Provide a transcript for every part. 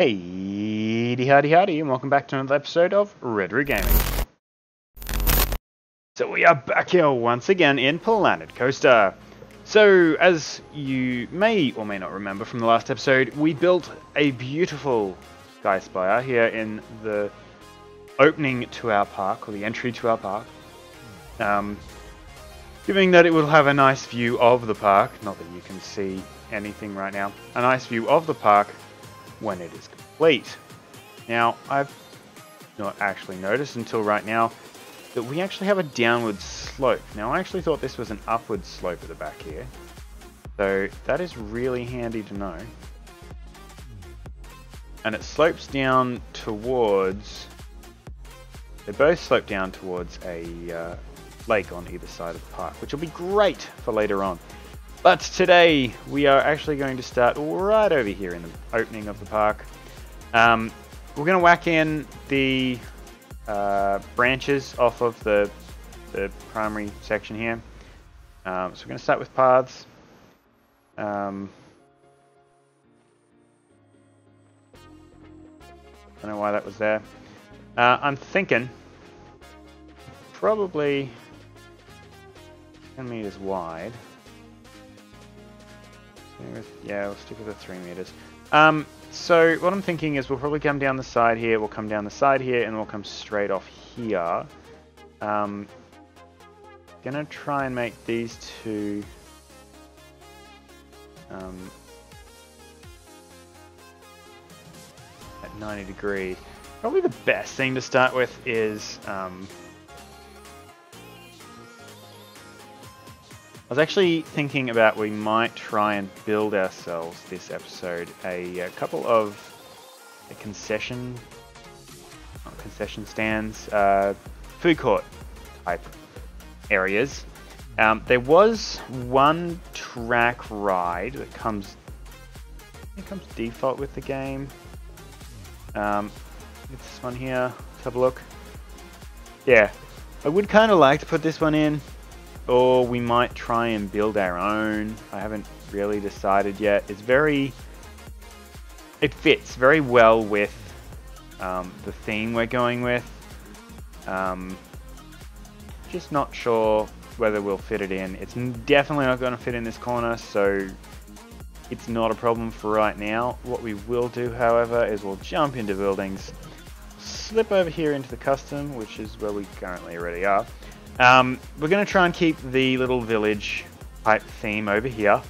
Hey, howdy, and welcome back to another episode of Red Root Gaming. So we are back here once again in Planet Coaster. So, as you may or may not remember from the last episode, we built a beautiful Sky Spire here in the opening to our park, or the entry to our park. Giving that it will have a nice view of the park, not that you can see anything right now, a nice view of the park when it is complete. Now, I've not actually noticed until right now that we actually have a downward slope. Now, I actually thought this was an upward slope at the back here. So that is really handy to know. And it slopes down towards... They both slope down towards a lake on either side of the park, which will be great for later on. But today, we are actually going to start right over here in the opening of the park. We're going to whack in the branches off of the primary section here. So we're going to start with paths. I don't know why that was there. I'm thinking probably 10 meters wide. Yeah, we'll stick with the 3 meters. So what I'm thinking is we'll probably come down the side here, we'll come down the side here, and we'll come straight off here. Gonna try and make these two at 90 degrees. Probably the best thing to start with is I was actually thinking about we might try and build ourselves this episode a couple of concession stands, food court type areas. There was one track ride that comes default with the game. It's this one here. Let's have a look. Yeah, I would kind of like to put this one in. Or we might try and build our own. I haven't really decided yet. It fits very well with the theme we're going with. Just not sure whether we'll fit it in. It's definitely not going to fit in this corner, so it's not a problem for right now. What we will do, however, is we'll jump into buildings, slip over here into the custom, which is where we currently already are. We're going to try and keep the little village type theme over here.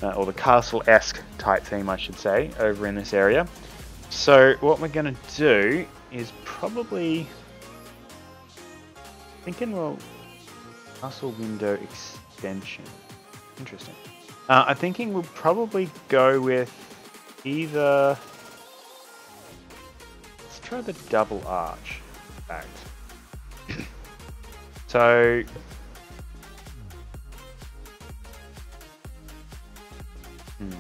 Or the castle-esque type theme, I should say, over in this area. So what we're going to do is probably... thinking we'll... castle window extension. Interesting. I'm thinking we'll probably go with either... let's try the double arch, in fact. So, I'm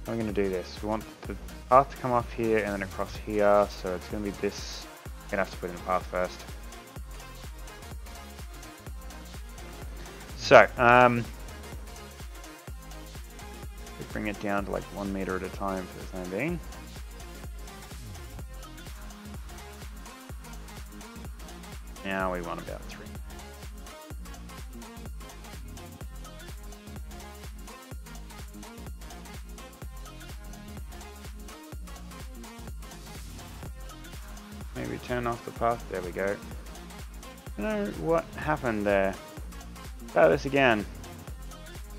going to do this. We want the path to come off here and then across here, so it's going to be this. I'm going to have to put in a path first. So, bring it down to like 1 meter at a time for the time being. Now we want about 3. Maybe turn off the path. There we go. I don't know what happened there. Try this again.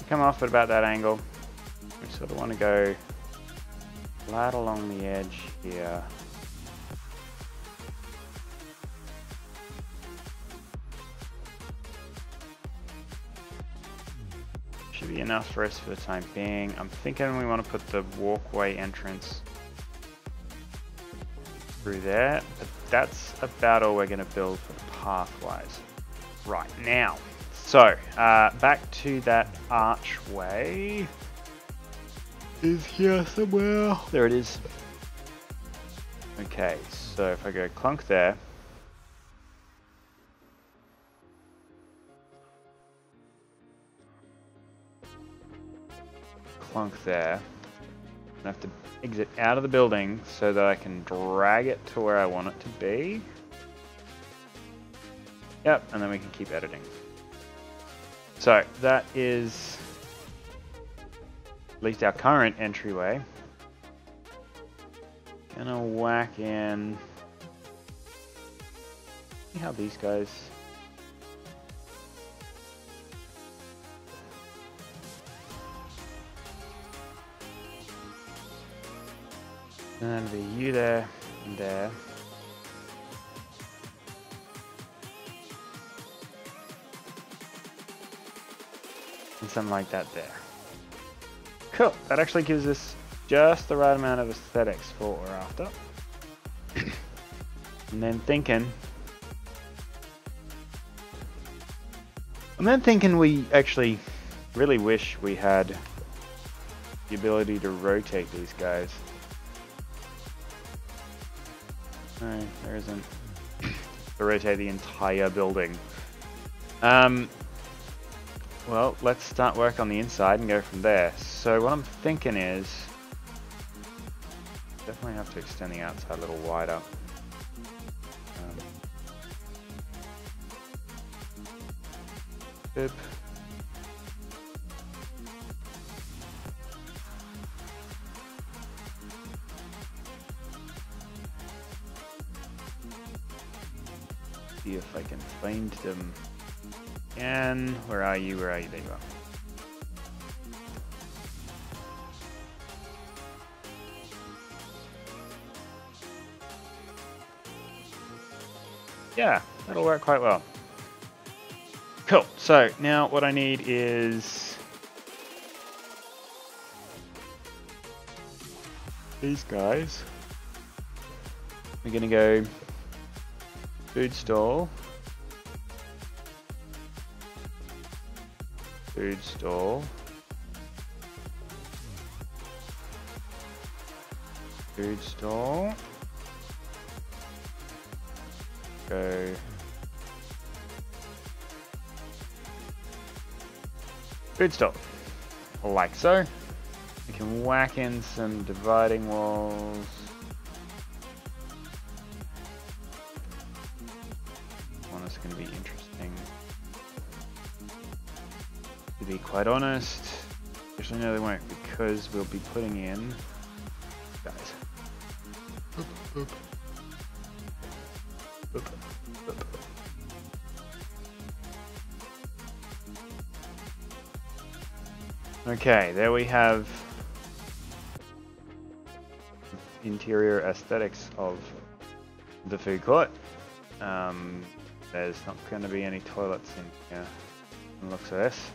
Come off at about that angle. We sort of want to go flat along the edge here. Should be enough for us for the time being. I'm thinking we want to put the walkway entrance through there, but that's about all we're going to build for the pathwise right now. So, back to that archway. Is here somewhere. There it is. Okay, so if I go clunk there. Clunk there. I have to exit out of the building so that I can drag it to where I want it to be. Yep, and then we can keep editing. So that is at least our current entryway. Gonna whack in. See how these guys. And then be you there and there. And something like that there. Cool. That actually gives us just the right amount of aesthetics for what we're after. And then thinking we actually really wish we had the ability to rotate these guys. No, there isn't. To rotate the entire building. Well, let's start work on the inside and go from there. So what I'm thinking is, definitely have to extend the outside a little wider. Boop. See if I can find them. And where are you? Where are you? There you are. Yeah, that'll work quite well. Cool. So now what I need is these guys. We're gonna go food stall. Food stall. Food stall. Go. Food stall. Like so. We can whack in some dividing walls. This one is going to be interesting. To be quite honest, actually no they won't, because we'll be putting in guys. Boop, boop. Boop, boop. Okay, there we have interior aesthetics of the food court. There's not going to be any toilets in here from the looks of this.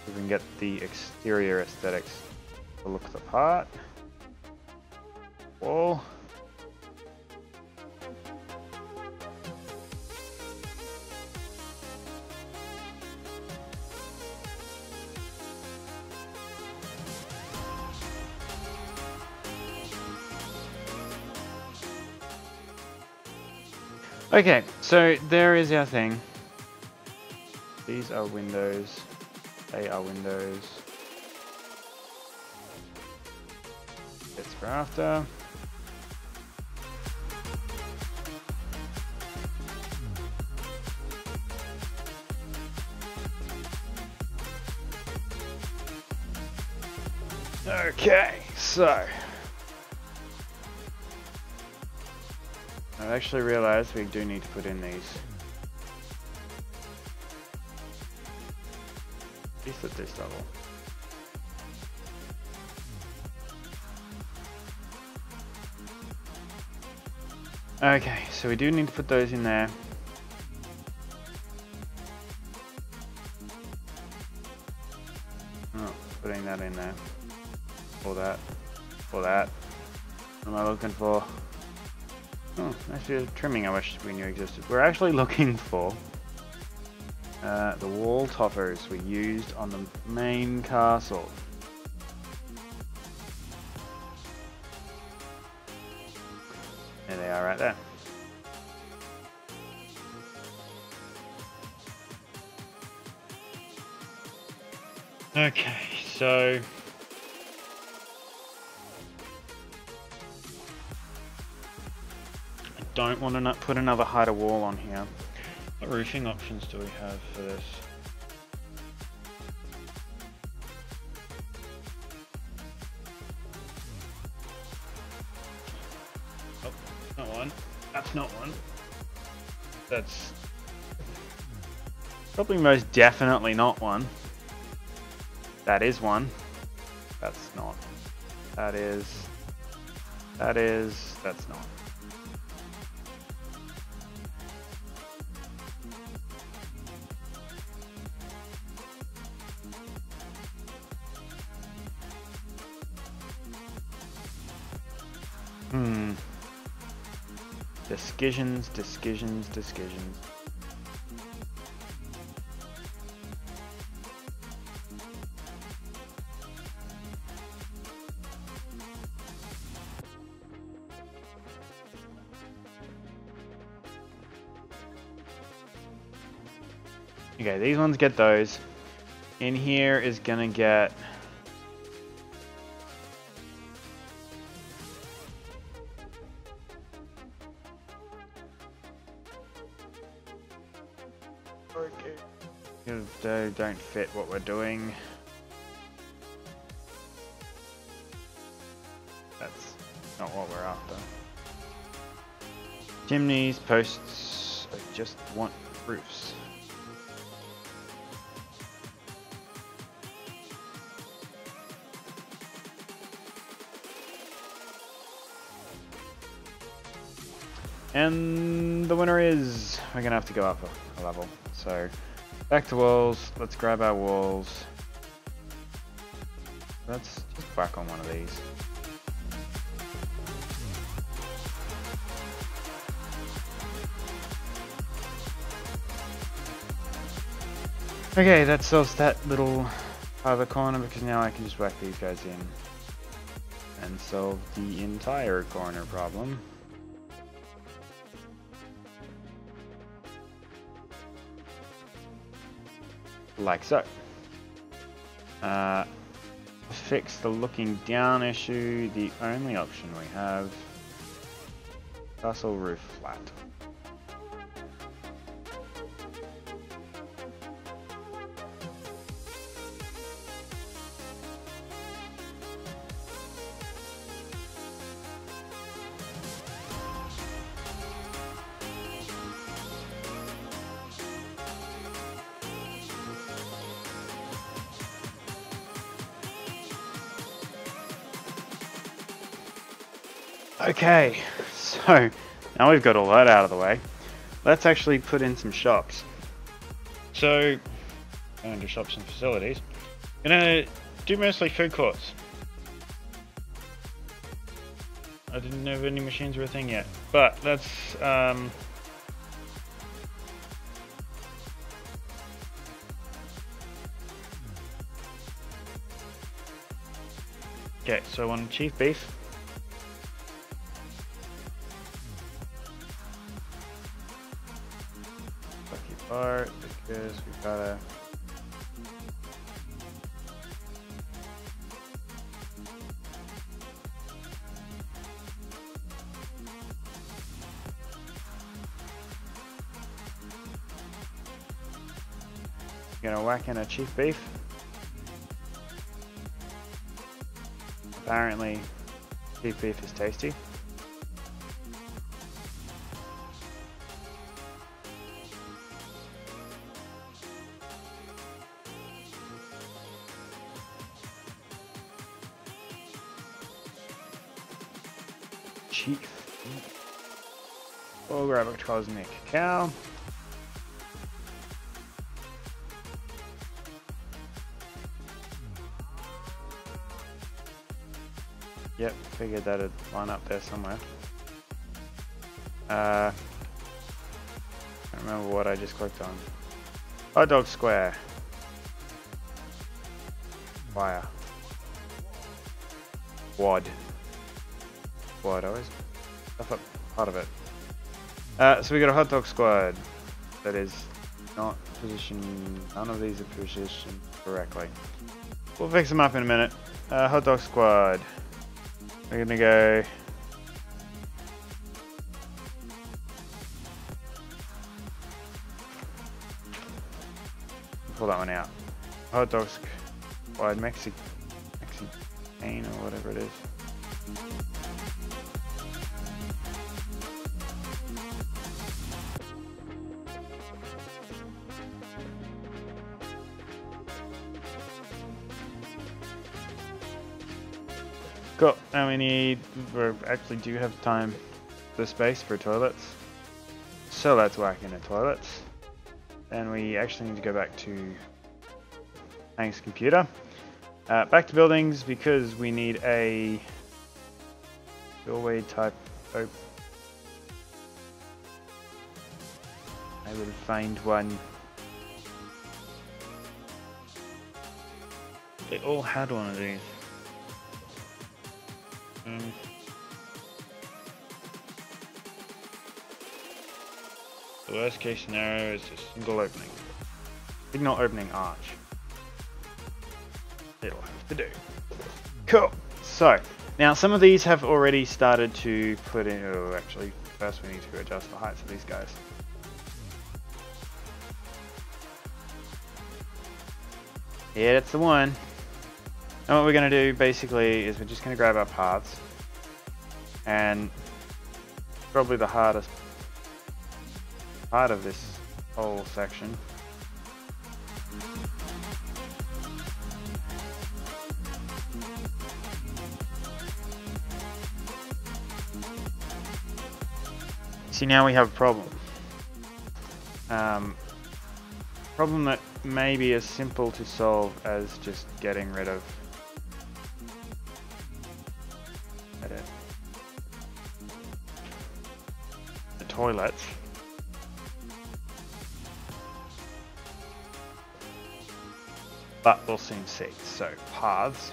We can get the exterior aesthetics to look the part. Wall. Okay, so there is our thing. These are windows. They are windows. That's for after. Okay, so I actually realized we do need to put in these. At least at this level. Okay, so we do need to put those in there. Oh, putting that in there. For that. For that. What am I looking for? Oh, actually trimming I wish we knew existed. We're actually looking for the wall toppers we used on the main castle. There they are right there. Okay, so don't want to put another height of wall on here. What roofing options do we have for this? Oh, not one. That's not one. That's probably most definitely not one. That is one. That's not. That is. That is. That's not. Discussions. Okay, these ones get those. In here is gonna get... They don't fit what we're doing. That's not what we're after. Chimneys, posts, I just want roofs. And the winner is, we're gonna have to go up a level. So back to walls, let's grab our walls. Let's just whack on one of these. Okay, that solves that little other corner because now I can just whack these guys in and solve the entire corner problem. Like so. Fix the looking down issue. The only option we have, castle roof flat. Okay, so now we've got all that out of the way, let's actually put in some shops. So, going to shops and facilities, gonna do mostly food courts. I didn't know if any machines were a thing yet, but let's okay, so on chief beef. Part because we gotta gonna whack in a chief beef. Apparently chief beef is tasty. We'll grab a cosmic cow. Yep, figured that'd line up there somewhere. I don't remember what I just clicked on. Hot dog square. Fire. Wad. Wad, always stuff up part of it. So we got a hot dog squad that is not positioned, none of these are positioned correctly. We'll fix them up in a minute. Hot dog squad. We're gonna go pull that one out. Hot dogs, fried Mexican or whatever it is. Cool. Now we actually do have time, the space for toilets. So let's whack in the toilets. Then we actually need to go back to Hank's computer. Back to buildings because we need a doorway type open. I will find one. They all had one of these. The worst case scenario is a single opening. Signal opening arch. It'll have to do. Cool. So, now some of these have already started to put in... Oh, actually, first we need to adjust the heights of these guys. Yeah, that's the one. And what we're going to do, basically, is we're just going to grab our paths. And probably the hardest part of this whole section. See, now we have a problem. Problem that may be as simple to solve as just getting rid of the toilets. But we'll soon see. So, paths.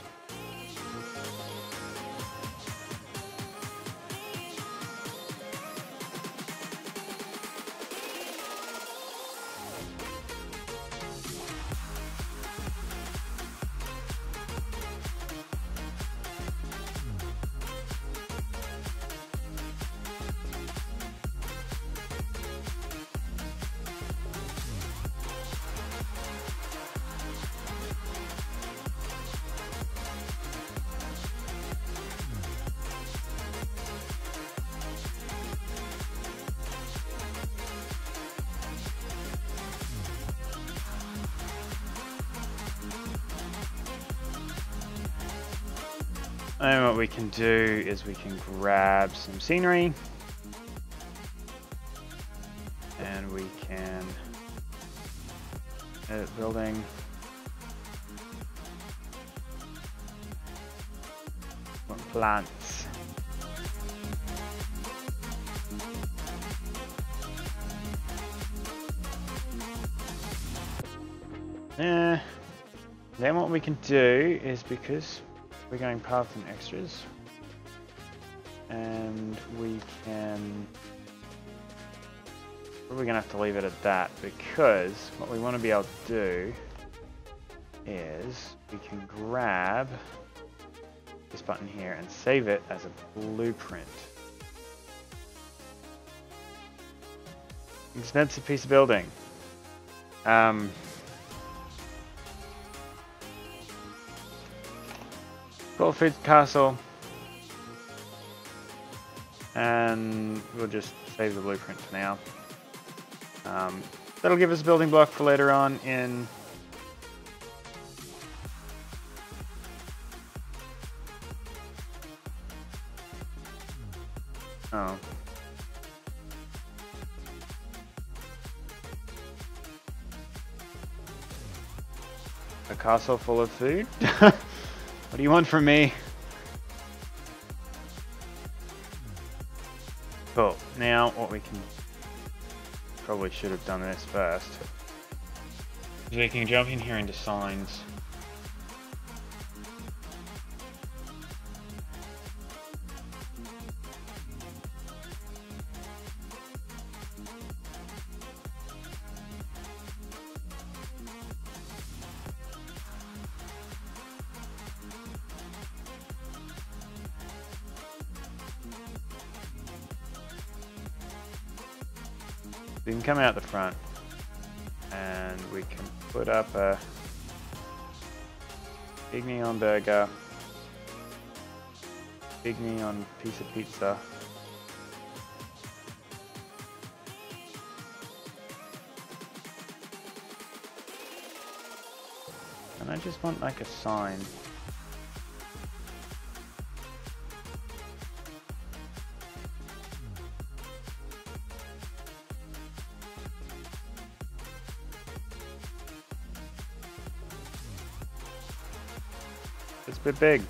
And what we can do is we can grab some scenery and we can edit building. Plants. Then what we can do is, because we're going paths and extras, and we can, we're gonna have to leave it at that, because what we want to be able to do is we can grab this button here and save it as a blueprint. Expensive piece of building. 12-feet castle, and we'll just save the blueprint for now. That'll give us a building block for later on in a castle full of food. What do you want from me? Cool. Now what we can, probably should have done this first, is we can jump in here into signs. We can come out the front and we can put up a big neon burger, big neon piece of pizza. And I just want like a sign. It's a bit big.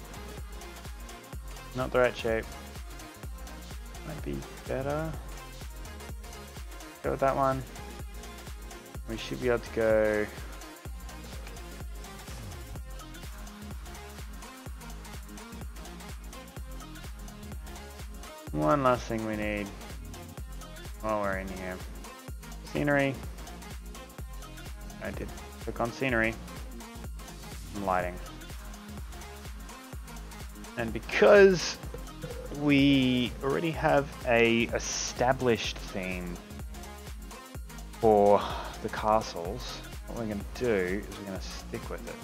Not the right shape. Might be better. Go with that one. We should be able to go. One last thing we need while we're in here. Scenery. I did click on scenery. And lighting. And because we already have a established theme for the castles, what we're going to do is we're going to stick with it.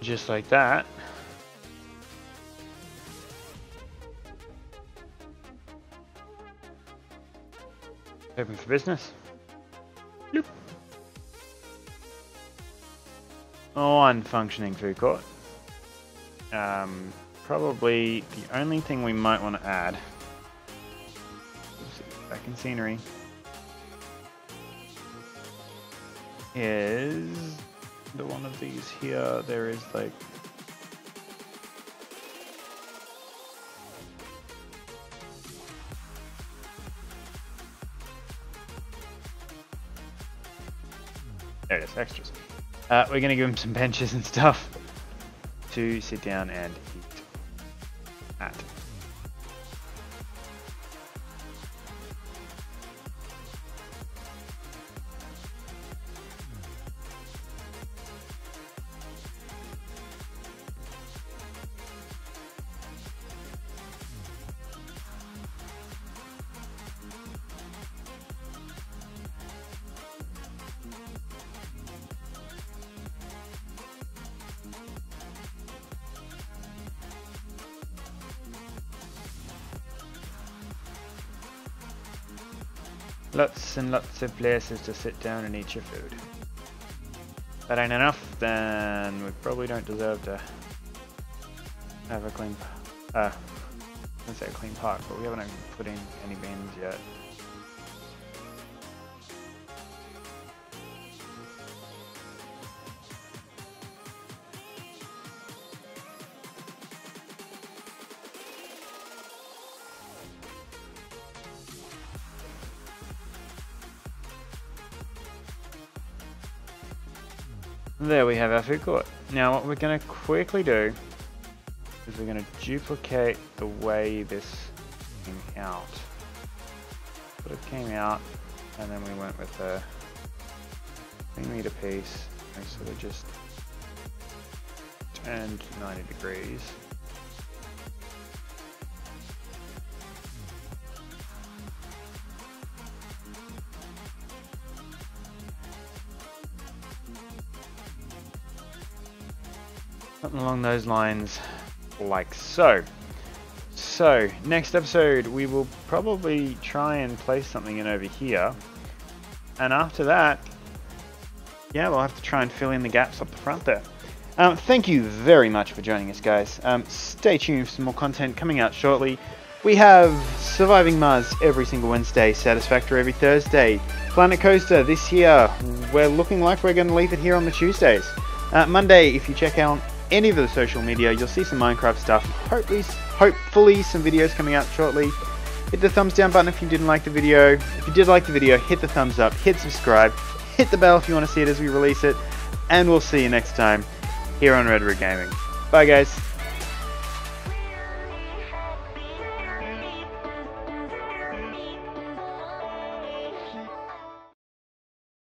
Just like that. Open for business. Bloop. One functioning food court. Probably the only thing we might want to add. Back in scenery. Is the one of these here. There is like. There it is, extras. We're going to give him some benches and stuff to sit down and eat at. Lots and lots of places to sit down and eat your food. If that ain't enough, then we probably don't deserve to have a clean, I wouldn't say a clean park, but we haven't even put in any bins yet. There we have our food court. Now what we're going to quickly do is we're going to duplicate the way this came out. But it came out and then we went with a 3-meter piece and sort of just turned 90 degrees. Something along those lines, like so. So, next episode we will probably try and place something in over here. And after that, yeah, we'll have to try and fill in the gaps up the front there. Thank you very much for joining us, guys. Stay tuned for some more content coming out shortly. We have Surviving Mars every single Wednesday, Satisfactory every Thursday. Planet Coaster this year, we're looking like we're going to leave it here on the Tuesdays. Monday, if you check out any of the social media, you'll see some Minecraft stuff. Hopefully some videos coming out shortly. Hit the thumbs down button if you didn't like the video. If you did like the video, hit the thumbs up, hit subscribe, hit the bell if you want to see it as we release it, and we'll see you next time here on Red Root Gaming. Bye guys.